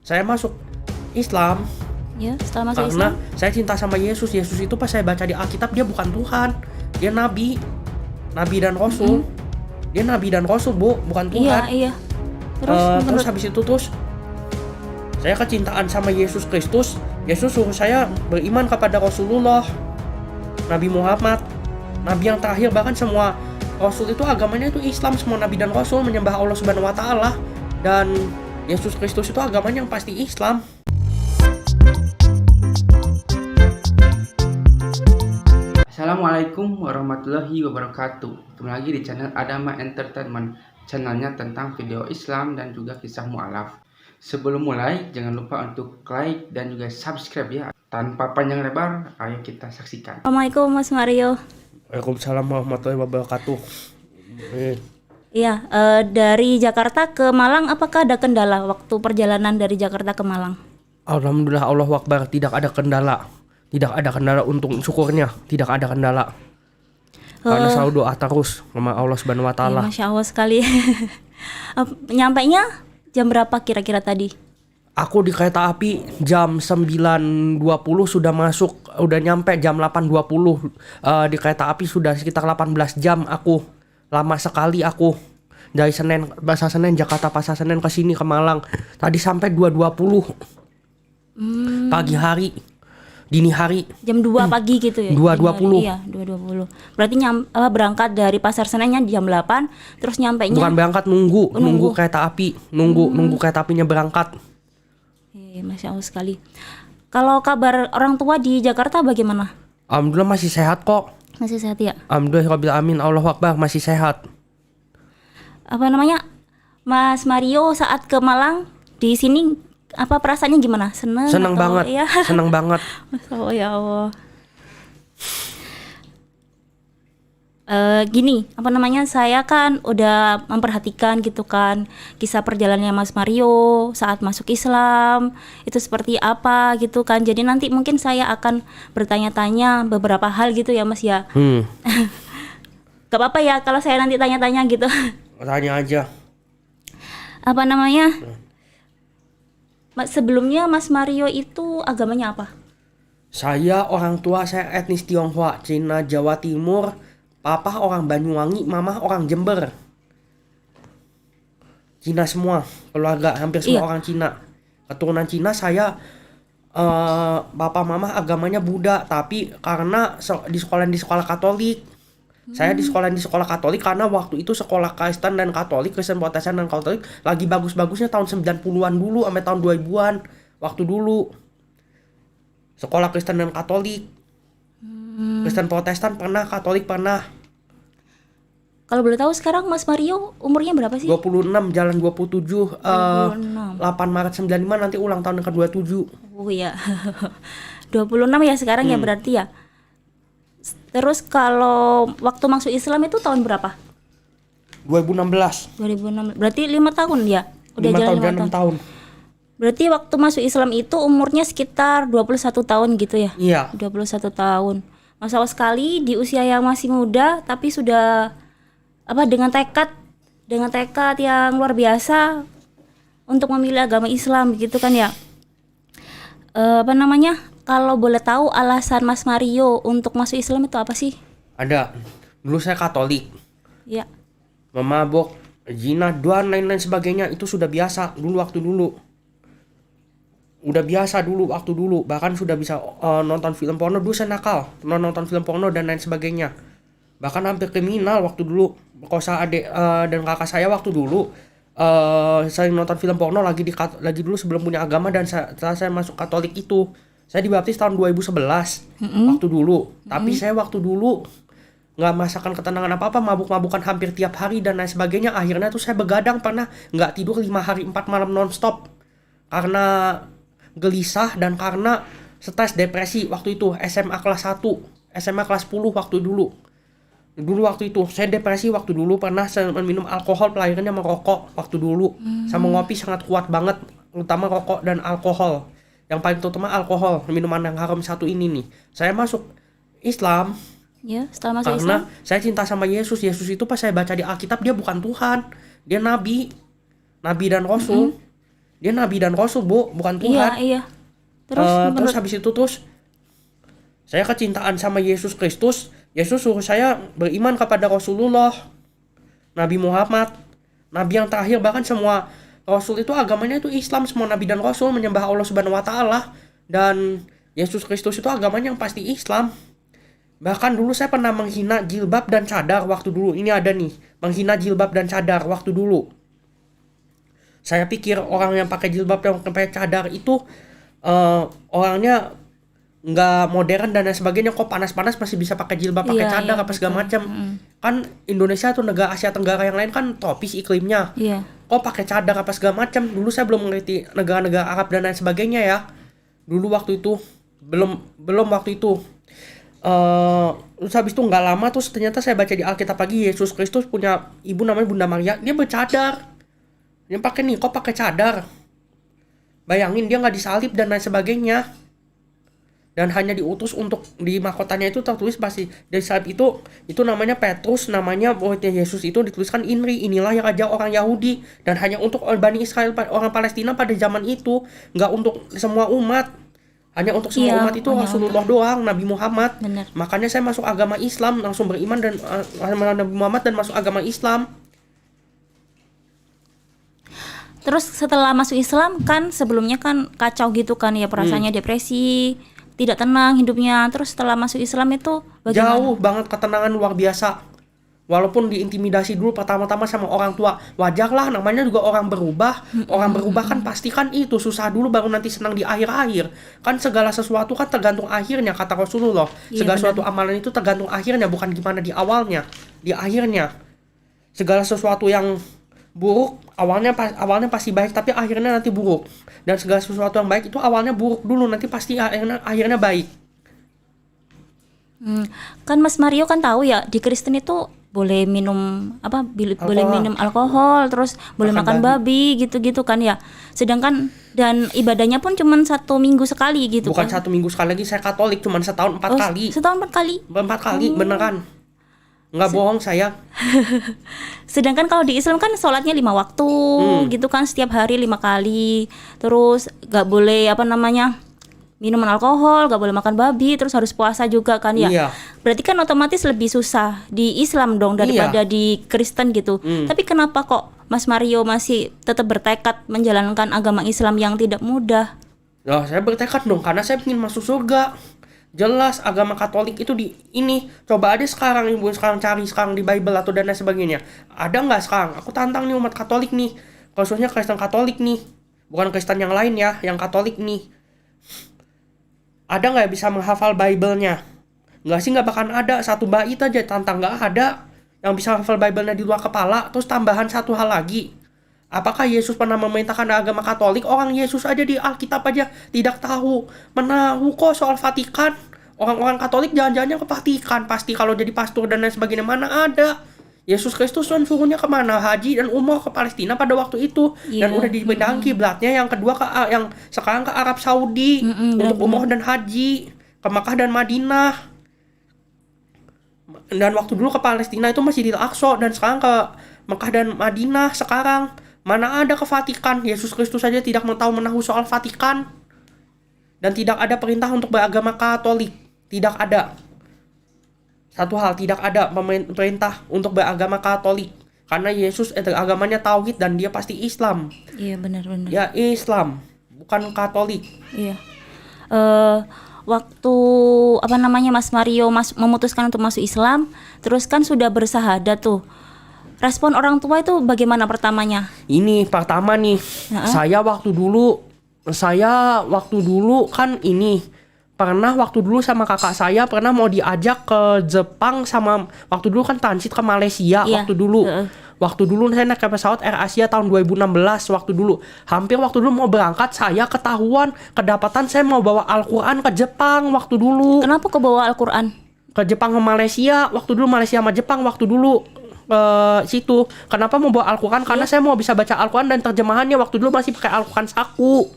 Saya masuk Islam Ya, setelah masuk karena Islam. saya cinta sama Yesus. Yesus itu pas saya baca di Alkitab dia bukan Tuhan, dia nabi dan rasul. Dia nabi dan rasul, Bu, bukan Tuhan. Iya. Terus habis itu saya kecintaan sama Yesus Kristus. Yesus suruh saya beriman kepada Rasulullah, Nabi Muhammad, nabi yang terakhir. Bahkan semua rasul itu agamanya itu Islam. Semua nabi dan rasul menyembah Allah Subhanahu wa taala, dan Yesus Kristus itu agamanya yang pasti Islam. Assalamualaikum warahmatullahi wabarakatuh. Kembali lagi di channel Adama Entertainment, channelnya tentang video Islam dan juga kisah mu'alaf. Sebelum mulai, jangan lupa untuk like dan juga subscribe ya. Tanpa panjang lebar, ayo kita saksikan. Assalamualaikum Mas Mario. Waalaikumsalam warahmatullahi wabarakatuh. Iya, dari Jakarta ke Malang apakah ada kendala waktu perjalanan dari Jakarta ke Malang? Alhamdulillah, Allahu Akbar, tidak ada kendala. Tidak ada kendala, untung syukurnya tidak ada kendala. Karena selalu doa terus sama Allah Subhanahu wa taala. Ya, Masya Allah sekali. Nyampainya jam berapa kira-kira tadi? Aku di kereta api jam 9.20 sudah masuk, udah nyampe jam 8.20. Di kereta api sudah sekitar 18 jam aku. Lama sekali aku. Dari Pasar Senen, Jakarta Pasar Senen ke sini ke Malang. Tadi sampai 2.20. Pagi hari. Dini hari. Jam 2 pagi gitu ya? 2.20. Iya, 2.20. Berarti berangkat dari Pasar Senennya jam 8, terus nyampainya? Bukan berangkat, nunggu kereta api. Nunggu kereta apinya berangkat. Masya Allah sekali. Kalau kabar orang tua di Jakarta bagaimana? Alhamdulillah masih sehat kok. Masih sehat ya? Alhamdulillah rabbil alamin, Allahu Akbar, masih sehat. Apa namanya, Mas Mario saat ke Malang di sini apa perasaannya gimana? Seneng banget, ya? seneng banget. Oh ya Allah. Gini, apa namanya, saya kan udah memperhatikan gitu kan kisah perjalanannya Mas Mario saat masuk Islam itu seperti apa gitu kan. Jadi nanti mungkin saya akan bertanya-tanya beberapa hal gitu ya Mas ya. Gak apa-apa ya kalau saya nanti tanya-tanya gitu. Tanya aja. Apa namanya? Sebelumnya Mas Mario itu agamanya apa? Saya orang tua saya etnis Tionghoa, Cina, Jawa Timur. Papa orang Banyuwangi, mama orang Jember. Cina semua, keluarga hampir semua orang Cina. Keturunan Cina. Saya papa mama agamanya Buddha, tapi karena di sekolah Katolik. Saya di sekolah Katolik karena waktu itu sekolah Kristen dan Katolik, Kristen Protestan dan Katolik lagi bagus-bagusnya tahun 90-an dulu sampai tahun 2000-an waktu dulu. Sekolah Kristen dan Katolik. Kristen Protestan pernah, Katolik pernah. Kalau boleh tahu sekarang Mas Mario umurnya berapa sih? 26 jalan 27. 26. 8 Maret 95 nanti ulang tahun ke-27. Oh iya. 26 ya sekarang ya berarti ya. Terus kalau waktu masuk Islam itu tahun berapa? 2016. 2006. Berarti 5 tahun ya? Udah 5 jalan tahun, 5 tahun. 6 tahun. Berarti waktu masuk Islam itu umurnya sekitar 21 tahun gitu ya? Iya. 21 tahun. Masya Allah sekali di usia yang masih muda tapi sudah dengan tekad yang luar biasa untuk memilih agama Islam gitu kan ya. Kalau boleh tahu alasan Mas Mario untuk masuk Islam itu apa sih? Ada. Dulu saya Katolik. Ya. Memabok, zina, dan lain-lain sebagainya itu sudah biasa waktu dulu. Udah biasa waktu dulu. Bahkan sudah bisa nonton film porno. Dulu saya nakal, nonton film porno dan lain sebagainya. Bahkan hampir kriminal waktu dulu. Kosa adik dan kakak saya waktu dulu. Saya nonton film porno lagi dulu sebelum punya agama, dan setelah saya masuk Katolik itu. Saya dibaptis tahun 2011 waktu dulu. Tapi saya waktu dulu nggak merasakan ketenangan apa-apa, mabuk-mabukan hampir tiap hari dan lain sebagainya. Akhirnya tuh saya begadang, pernah nggak tidur 5 hari 4 malam nonstop karena gelisah dan karena stres, depresi waktu itu. SMA kelas 1, SMA kelas 10 waktu dulu waktu itu saya depresi waktu dulu. Pernah saya minum alkohol, pelariannya merokok waktu dulu. Sama ngopi sangat kuat banget, terutama rokok dan alkohol. Yang paling terutama alkohol, minuman yang haram satu ini nih. Saya masuk Islam Ya, setelah masuk karena Islam. saya cinta sama Yesus. Yesus itu pas saya baca di Alkitab dia bukan Tuhan, dia nabi dan rasul. Dia nabi dan rasul, Bu, bukan Tuhan. Iya. Terus Terus habis itu saya kecintaan sama Yesus Kristus. Yesus suruh saya beriman kepada Rasulullah, Nabi Muhammad, nabi yang terakhir. Bahkan semua rasul itu agamanya itu Islam, semua nabi dan rasul menyembah Allah Subhanahu wa taala, dan Yesus Kristus itu agamanya yang pasti Islam. Bahkan dulu saya pernah menghina jilbab dan cadar waktu dulu. Ini ada nih, menghina jilbab dan cadar waktu dulu. Saya pikir orang yang pakai jilbab dan pakai cadar itu orangnya nggak modern dan lain sebagainya. Kok panas-panas masih bisa pakai jilbab, pakai cadar apa segala macam. Kan Indonesia atau negara Asia Tenggara yang lain kan tropis iklimnya. Iya. Kok pakai cadar apa segala macam. Dulu saya belum mengerti negara-negara Arab dan lain sebagainya ya. Dulu waktu itu belum waktu itu. Terus habis itu nggak lama terus ternyata saya baca di Alkitab lagi, Yesus Kristus punya ibu namanya Bunda Maria, dia bercadar. Dia pakai nih, kok pakai cadar. Bayangin, dia nggak disalib dan lain sebagainya. Dan hanya diutus untuk di mahkotanya itu tertulis pasti dari salib itu namanya Petrus, namanya muridnya Yesus itu dituliskan INRI, inilah yang raja orang Yahudi, dan hanya untuk Bani Israel, orang Palestina pada zaman itu, nggak untuk semua umat, hanya untuk semua umat itu Rasulullah doang, Nabi Muhammad. Bener. Makanya saya masuk agama Islam, langsung beriman dan Nabi Muhammad dan masuk agama Islam. Terus setelah masuk Islam kan sebelumnya kan kacau gitu kan ya, perasaannya depresi, tidak tenang hidupnya. Terus setelah masuk Islam itu bagaimana? Jauh banget ketenangan, luar biasa. Walaupun diintimidasi dulu pertama-tama sama orang tua, wajar lah, namanya juga orang berubah. Orang berubah kan pasti kan itu susah dulu baru nanti senang di akhir-akhir. Kan segala sesuatu kan tergantung akhirnya, kata Rasulullah. Segala sesuatu amalan itu tergantung akhirnya, bukan gimana di awalnya, di akhirnya. Segala sesuatu yang buruk awalnya pasti baik, tapi akhirnya nanti buruk. Dan segala sesuatu yang baik itu awalnya buruk dulu, nanti pasti akhirnya baik. Kan Mas Mario kan tahu ya, di Kristen itu boleh minum boleh minum alkohol, terus boleh makan babi gitu-gitu kan ya. Sedangkan dan ibadahnya pun cuma 1 minggu sekali gitu. Bukan kan. 1 minggu sekali lagi, saya Katolik cuma setahun 4 kali. Setahun 4 kali. 4 kali beneran. Nggak bohong saya. Sedangkan kalau di Islam kan sholatnya 5 waktu gitu kan, setiap hari 5 kali. Terus gak boleh minuman alkohol, gak boleh makan babi, terus harus puasa juga kan ya. Iya. Berarti kan otomatis lebih susah di Islam dong daripada di Kristen gitu. Tapi kenapa kok Mas Mario masih tetap bertekad menjalankan agama Islam yang tidak mudah? Ya, saya bertekad dong karena saya ingin masuk surga. Jelas agama Katolik itu di ini. Coba aja sekarang ibu cari sekarang di Bible atau dan lain sebagainya. Ada nggak sekarang? Aku tantang nih umat Katolik nih, khususnya Kristen Katolik nih, bukan Kristen yang lain ya, yang Katolik nih. Ada nggak bisa menghafal Bible-nya? Nggak sih, nggak bakal ada. 1 bait aja tantang, nggak ada yang bisa hafal Bible-nya di luar kepala. Terus tambahan 1 hal lagi. Apakah Yesus pernah memerintahkan agama Katolik? Orang Yesus aja di Alkitab aja tidak tahu. Menahu kok soal Vatikan. Orang-orang Katolik jalan-jalannya ke Vatikan. Pasti kalau jadi pastor dan lain sebagainya. Mana ada. Yesus Kristus kan suruhnya kemana? Haji dan umroh ke Palestina pada waktu itu. Dan udah dipindahin kiblatnya yang kedua yang sekarang ke Arab Saudi. Untuk umroh dan haji. Ke Makkah dan Madinah. Dan waktu dulu ke Palestina itu Masjidil Aqsa. Dan sekarang ke Makkah dan Madinah sekarang. Mana ada ke Vatikan. Yesus Kristus saja tidak menahu soal Vatikan. Dan tidak ada perintah untuk beragama Katolik. Tidak ada. Satu hal, tidak ada perintah untuk beragama Katolik. Karena Yesus agamanya tauhid dan dia pasti Islam. Iya, benar-benar. Ya, Islam, bukan Katolik. Iya. Waktu Mas Mario memutuskan untuk masuk Islam, terus kan sudah bersahadat tuh. Respon orang tua itu bagaimana pertamanya? Ini pertama nih, saya waktu dulu kan pernah waktu dulu sama kakak saya pernah mau diajak ke Jepang sama waktu dulu kan transit ke Malaysia. Waktu dulu saya naik ke pesawat AirAsia tahun 2016 waktu dulu. Hampir waktu dulu mau berangkat saya kedapatan saya mau bawa Al-Quran ke Jepang waktu dulu. Kenapa kau bawa Al-Quran? Ke Jepang ke Malaysia, waktu dulu Malaysia sama Jepang waktu dulu. Situ. Kenapa mau bawa Al-Quran? Karena saya mau bisa baca Al-Quran dan terjemahannya waktu dulu masih pakai Al-Quran saku.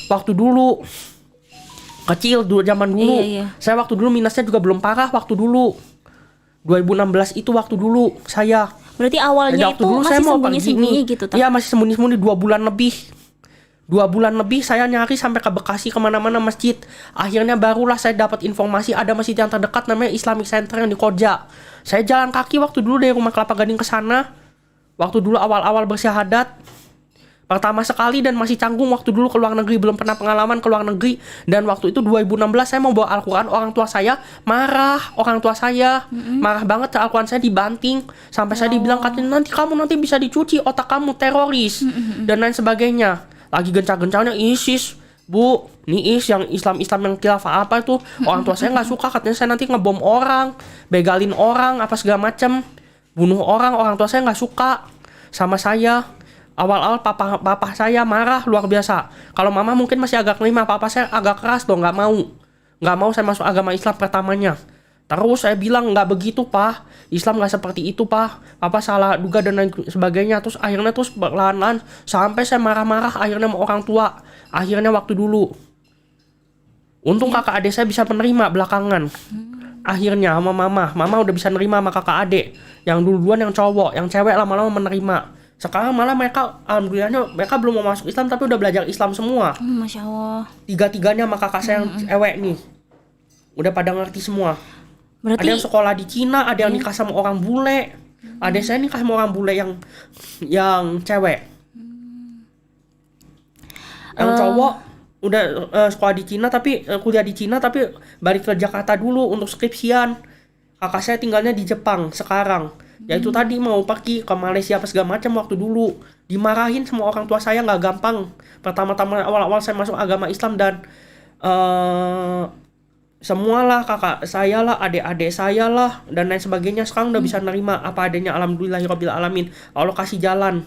Waktu dulu kecil zaman dulu. Saya waktu dulu minusnya juga belum parah waktu dulu. 2016 itu waktu dulu saya. Berarti awalnya Waktu itu dulu saya masih mau sembunyi-sembunyi gitu toh? Iya, masih sembunyi-sembunyi 2 bulan lebih. 2 bulan lebih saya nyari sampai ke Bekasi, kemana-mana masjid. Akhirnya barulah saya dapat informasi ada masjid yang terdekat namanya Islamic Center yang di Koja. Saya jalan kaki waktu dulu dari rumah Kelapa Gading ke sana. Waktu dulu awal-awal bersyahadat. Pertama sekali dan masih canggung waktu dulu ke luar negeri, belum pernah pengalaman ke luar negeri. Dan waktu itu 2016 saya mau bawa Al-Quran, orang tua saya marah, marah banget, Al-Quran saya dibanting. Sampai saya dibilang, katanya nanti kamu nanti bisa dicuci, otak kamu teroris, dan lain sebagainya. Lagi gencar-gencarnya ISIS, Bu, nih yang Islam yang khilafah apa itu, orang tua saya nggak suka, katanya saya nanti ngebom orang, begalin orang, apa segala macem, bunuh orang tua saya nggak suka sama saya. Awal-awal papa saya marah luar biasa. Kalau mama mungkin masih agak nerima, papa saya agak keras dong, nggak mau saya masuk agama Islam pertamanya. Terus saya bilang nggak begitu pak, Islam nggak seperti itu pak, papa salah duga dan lain sebagainya. Terus akhirnya perlahan-lahan sampai saya marah-marah akhirnya sama orang tua. Akhirnya waktu dulu, untung kakak adik saya bisa menerima belakangan. Akhirnya sama mama udah bisa nerima sama kakak adik. Yang duluan yang cowok, yang cewek lama-lama menerima. Sekarang malah mereka, alhamdulillahnya mereka belum mau masuk Islam tapi udah belajar Islam semua. Masya Allah. 3-tiganya sama kakak saya yang cewek nih, udah pada ngerti semua. Berarti Ada yang sekolah di Cina, ada yang nikah sama orang bule. Ada saya nikah sama orang bule yang cewek. Yang cowok udah sekolah di Cina tapi kuliah di Cina tapi balik ke Jakarta dulu untuk skripsian. Kakak saya tinggalnya di Jepang sekarang. Ya itu tadi mau pergi ke Malaysia apa segala macam waktu dulu. Dimarahin sama orang tua saya nggak gampang. Pertama-tama awal-awal saya masuk agama Islam dan semualah kakak saya lah, adik-adik saya lah dan lain sebagainya sekarang udah bisa nerima apa adanya, alhamdulillahirabbil alamin. Allah kasih jalan.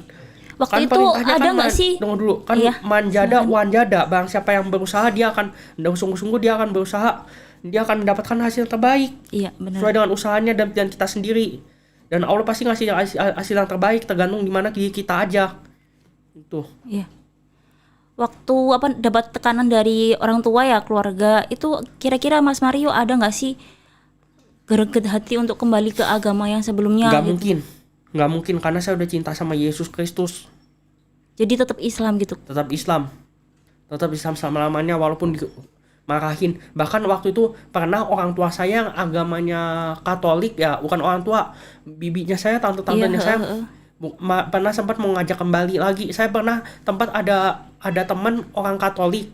waktu Kan itu perintahnya ada nggak sih? Tunggu dulu, kan Iya. manjada wanjada, bang siapa yang berusaha dia akan sungguh-sungguh dia akan berusaha, dia akan mendapatkan hasil terbaik Iya benar. sesuai dengan usahanya dan pilihan kita sendiri. Dan Allah pasti ngasih hasil yang terbaik tergantung di mana diri kita aja. Itu. Iya. Waktu dapat tekanan dari orang tua ya, keluarga itu, kira-kira Mas Mario ada nggak sih greget hati untuk kembali ke agama yang sebelumnya? Nggak mungkin karena saya udah cinta sama Yesus Kristus. Jadi tetap Islam gitu. Tetap Islam selama-lamanya walaupun marahin. Bahkan waktu itu pernah orang tua saya yang agamanya Katolik, ya bukan orang tua, bibinya saya, tante-tantenya saya pernah sempat mau ngajak kembali lagi. Saya pernah tempat ada teman orang Katolik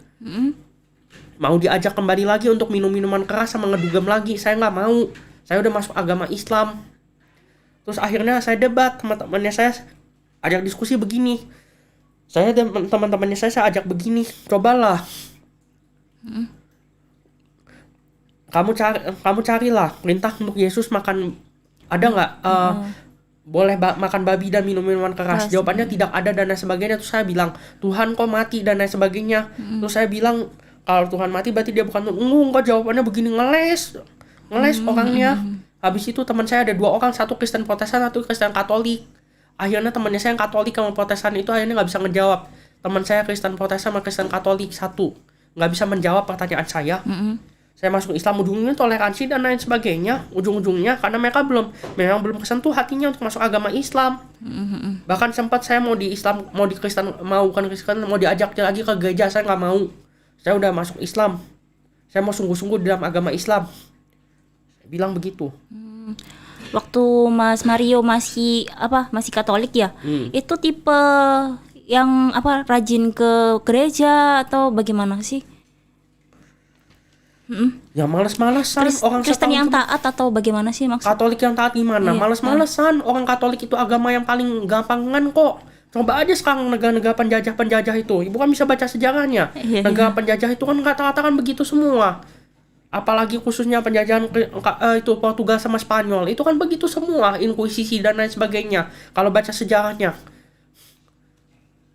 mau diajak kembali lagi untuk minum minuman keras sama ngedugem lagi. Saya nggak mau, saya udah masuk agama Islam. Terus akhirnya saya debat teman-temannya, saya ajak diskusi begini, saya dan teman-temannya saya ajak begini, cobalah kamu carilah perintah untuk Yesus makan, ada nggak boleh makan babi dan minum minuman keras? Jawabannya tidak ada dan lain sebagainya. Terus saya bilang Tuhan kok mati dan lain sebagainya. Terus saya bilang kalau Tuhan mati berarti dia bukan kok jawabannya begini, ngeles orangnya. Habis itu teman saya ada 2 orang, satu Kristen Protestan, satu Kristen Katolik. Akhirnya temannya saya yang Katolik sama Protestan itu akhirnya nggak bisa ngejawab. Teman saya Kristen Protestan sama Kristen Katolik satu nggak bisa menjawab pertanyaan saya. Saya masuk Islam ujungnya toleransi dan lain sebagainya, ujung-ujungnya karena mereka memang belum kesentuh hatinya untuk masuk agama Islam. Bahkan sempat saya mau di Islam, mau di Kristen, mau diajak lagi ke gereja, saya nggak mau. Saya udah masuk Islam, saya mau sungguh-sungguh di dalam agama Islam. Saya bilang begitu. Waktu Mas Mario masih Katolik ya, itu tipe yang rajin ke gereja atau bagaimana sih? Ya males-malesan orang Kristen yang taat atau bagaimana sih maksudnya? Katolik yang taat gimana? Males-malesan. Orang Katolik itu agama yang paling gampangan kok. Coba aja sekarang negara-negara penjajah itu. Ibu kan bisa baca sejarahnya. Negara penjajah itu kan rata-rata kan begitu semua. Apalagi khususnya penjajahan itu Portugal sama Spanyol. Itu kan begitu semua, inkuisisi dan lain sebagainya. Kalau baca sejarahnya.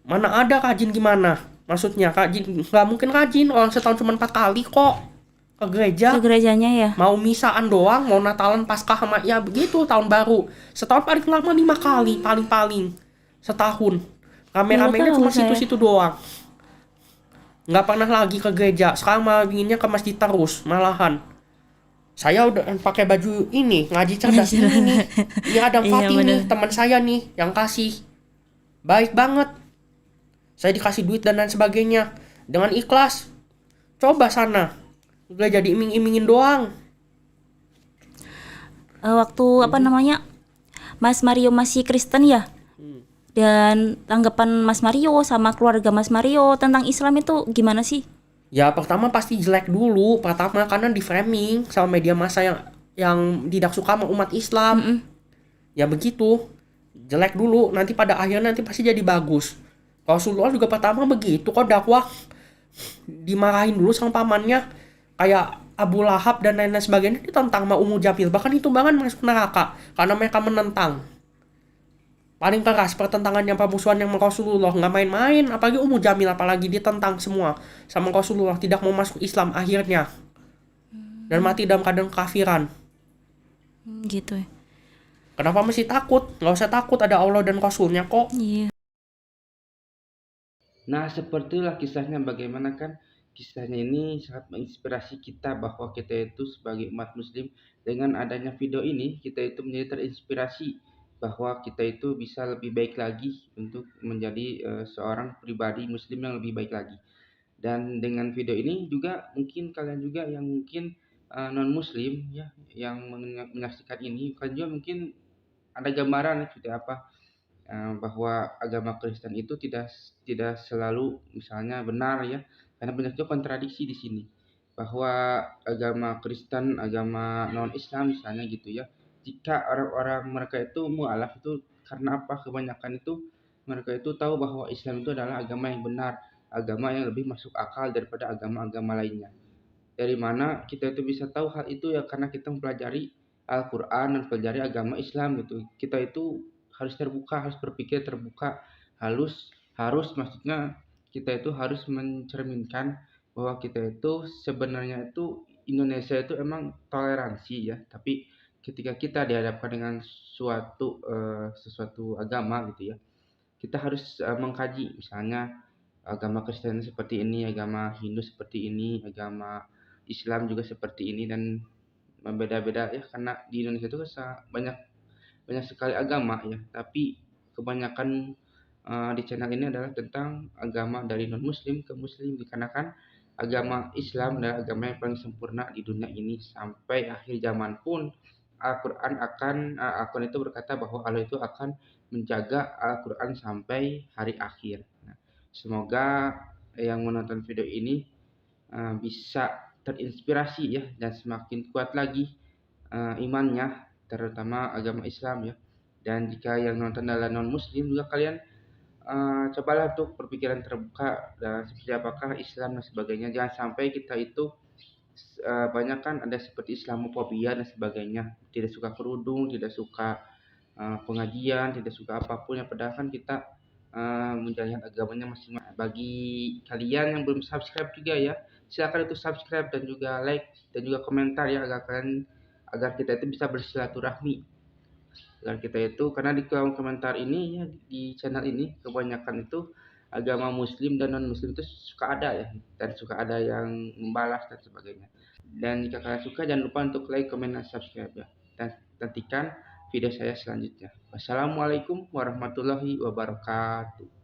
Mana ada rajin gimana? Maksudnya rajin, nggak mungkin rajin. Orang setahun cuma 4 kali kok ke gerejanya ya. Mau misaan doang, mau Natalan, Paskah sama ya begitu, tahun baru. Setahun paling lama 5 kali, paling setahun. Rame-ramenya cuma situ-situ doang. Nggak pernah lagi ke gereja. Sekarang malah inginnya ke masjid terus, malahan. Saya udah pakai baju ini ngaji cerdas ini nih. Ini Adam Iya, Fatih nih, bener. teman saya nih yang kasih. Baik banget. Saya dikasih duit dan lain sebagainya dengan ikhlas. Coba sana. Udah jadi iming-imingin doang. Waktu apa namanya, Mas Mario masih Kristen ya, dan tanggapan Mas Mario sama keluarga Mas Mario tentang Islam itu gimana sih? Ya pertama pasti jelek dulu. Pertama karena di framing sama media massa yang tidak suka sama umat Islam. Ya begitu. Jelek dulu, nanti pada akhirnya nanti pasti jadi bagus. Rasulullah juga pertama begitu kok, dakwah dimarahin dulu sama pamannya, kayak Abu Lahab dan lain-lain sebagainya ditentang sama Ummu Jamil, bahkan itu bahkan masuk neraka karena mereka menentang. Paling keras pertentangannya permusuhan yang Rasulullah, nggak main-main, apalagi Ummu Jamil, apalagi ditentang semua sama Rasulullah, tidak mau masuk Islam akhirnya dan mati dalam keadaan kafiran. Gitu ya. Kenapa mesti takut? Nggak usah takut, ada Allah dan Rasulnya kok. Iya. Nah, sepertilah kisahnya, bagaimana kan kisahnya ini sangat menginspirasi kita bahwa kita itu sebagai umat muslim, dengan adanya video ini kita itu menjadi terinspirasi bahwa kita itu bisa lebih baik lagi untuk menjadi seorang pribadi muslim yang lebih baik lagi. Dan dengan video ini juga mungkin kalian juga yang mungkin non muslim ya, yang menyaksikan ini, kalian juga mungkin ada gambaran seperti apa bahwa agama Kristen itu tidak selalu misalnya benar ya, karena banyak juga kontradiksi di sini bahwa agama Kristen, agama non Islam misalnya gitu ya, jika orang-orang mereka itu mualaf itu karena apa, kebanyakan itu mereka itu tahu bahwa Islam itu adalah agama yang benar, agama yang lebih masuk akal daripada agama-agama lainnya. Dari mana kita itu bisa tahu hal itu ya, karena kita mempelajari Al-Quran dan mempelajari agama Islam gitu. Kita itu harus terbuka, harus berpikir terbuka, harus maksudnya kita itu harus mencerminkan bahwa kita itu sebenarnya itu Indonesia itu emang toleransi ya, tapi ketika kita dihadapkan dengan sesuatu agama gitu ya, kita harus mengkaji misalnya agama Kristen seperti ini, agama Hindu seperti ini, agama Islam juga seperti ini, dan berbeda-beda ya, karena di Indonesia itu banyak banyak sekali agama ya, tapi kebanyakan di channel ini adalah tentang agama dari non muslim ke muslim, dikarenakan agama Islam adalah agama yang paling sempurna di dunia ini. Sampai akhir zaman pun Al-Quran itu berkata bahwa Allah itu akan menjaga Al-Quran sampai hari akhir. Nah, semoga yang menonton video ini bisa terinspirasi ya, dan semakin kuat lagi imannya, terutama agama Islam ya. Dan jika yang nonton adalah non muslim juga, kalian cobalah untuk berpikiran terbuka dan seperti apakah Islam dan sebagainya. Jangan sampai kita itu banyak kan ada seperti Islamofobia dan sebagainya, tidak suka kerudung, tidak suka pengajian, tidak suka apapun, yang padahal kan kita menjalankan agamanya masing-masing. Bagi kalian yang belum subscribe juga ya, silakan itu subscribe dan juga like dan juga komentar ya, agar kita itu bisa bersilaturahmi, agar kita itu, karena di kolom komentar ini ya, di channel ini kebanyakan itu agama muslim dan non muslim itu suka ada ya, dan suka ada yang membalas dan sebagainya. Dan jika kalian suka, jangan lupa untuk like, comment, dan subscribe ya, dan nantikan video saya selanjutnya. Wassalamualaikum warahmatullahi wabarakatuh.